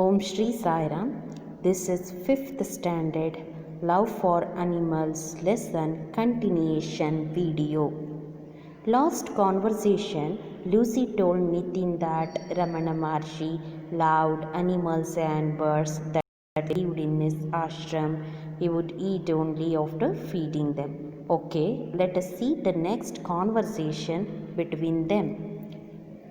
Om Shri Sairam. This is 5th standard Love for Animals lesson continuation video. Last conversation, Lucy told Nitin that Ramana Maharshi loved animals and birds that lived in his ashram. He would eat only after feeding them. Okay, let us see the next conversation between them.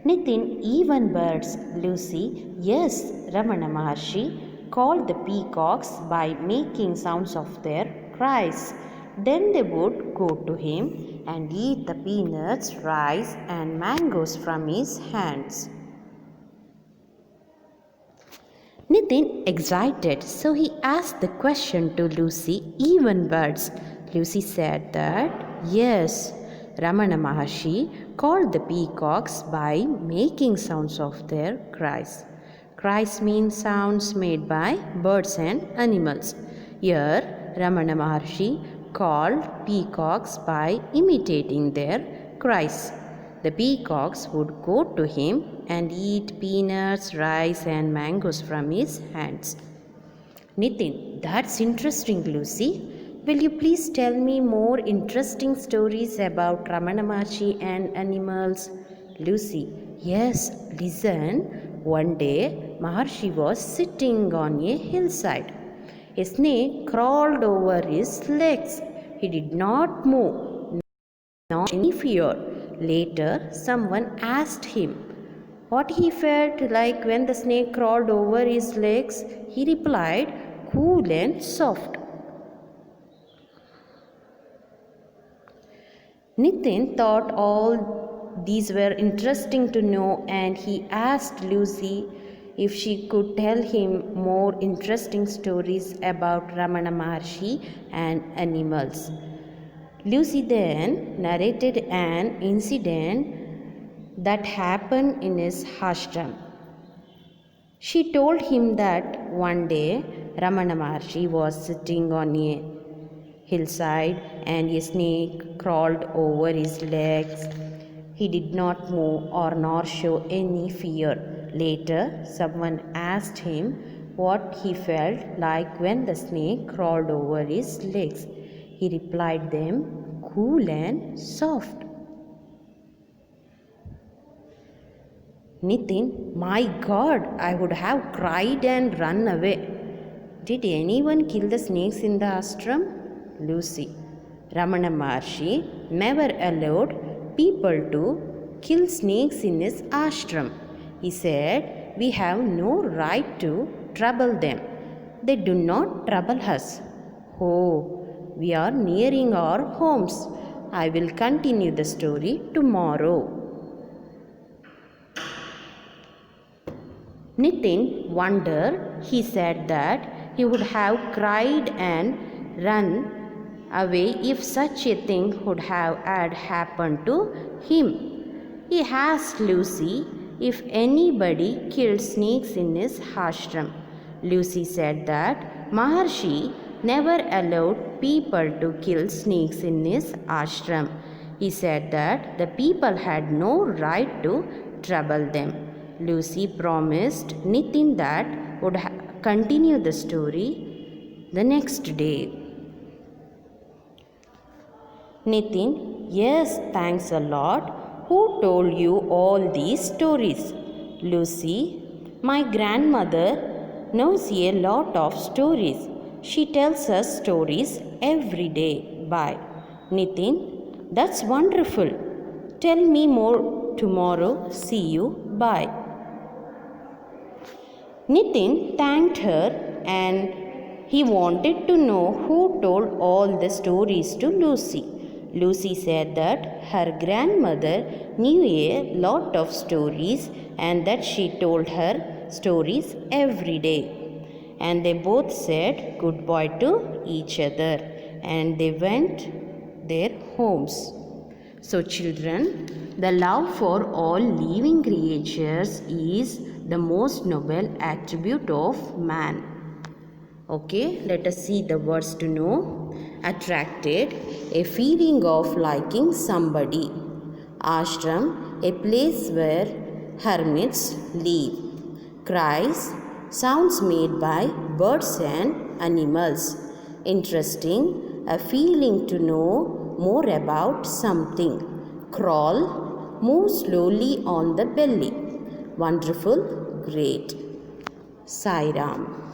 Nitin, even birds, Lucy, yes, Ramana Maharshi called the peacocks by making sounds of their cries. Then they would go to him and eat the peanuts, rice, and mangoes from his hands. Nitin excited, so he asked the question to Lucy, even birds. Lucy said that, yes, Ramana Maharshi called the peacocks by making sounds of their cries. Cries mean sounds made by birds and animals. Here, Ramana Maharshi called peacocks by imitating their cries. The peacocks would go to him and eat peanuts, rice, and mangoes from his hands. Nitin, that's interesting, Lucy. Will you please tell me more interesting stories about Ramana Maharshi and animals? Lucy, yes, listen. One day, Maharshi was sitting on a hillside. A snake crawled over his legs. He did not move, not any fear. Later, someone asked him what he felt like when the snake crawled over his legs. He replied, cool and soft. Nitin thought all these were interesting to know and he asked Lucy if she could tell him more interesting stories about Ramana Maharshi and animals. Lucy then narrated an incident that happened in his ashram. She told him that one day Ramana Maharshi was sitting on a hillside and a snake crawled over his legs. He did not move or nor show any fear. Later, someone asked him what he felt like when the snake crawled over his legs. He replied them, cool and soft. Nitin, my God, I would have cried and run away. Did anyone kill the snakes in the ashram? Lucy, Ramana Maharshi never allowed people to kill snakes in his ashram. He said, we have no right to trouble them. They do not trouble us. Oh, we are nearing our homes. I will continue the story tomorrow. Nitin wondered. He said that he would have cried and run away if such a thing would have had happened to him. He asked Lucy if anybody killed snakes in his ashram. Lucy said that Maharshi never allowed people to kill snakes in his ashram. He said that the people had no right to trouble them. Lucy promised Nitin that would continue the story the next day. Nitin, yes, thanks a lot. Who told you all these stories? Lucy, my grandmother knows a lot of stories. She tells us stories every day. Bye. Nitin, that's wonderful. Tell me more tomorrow. See you. Bye. Nitin thanked her and he wanted to know who told all the stories to Lucy. Lucy said that her grandmother knew a lot of stories and that she told her stories every day. And they both said goodbye to each other and they went their homes. So children, the love for all living creatures is the most noble attribute of man. Okay, let us see the words to know. Attracted, a feeling of liking somebody. Ashram, a place where hermits live. Cries, sounds made by birds and animals. Interesting, a feeling to know more about something. Crawl, move slowly on the belly. Wonderful, great. Sai Ram.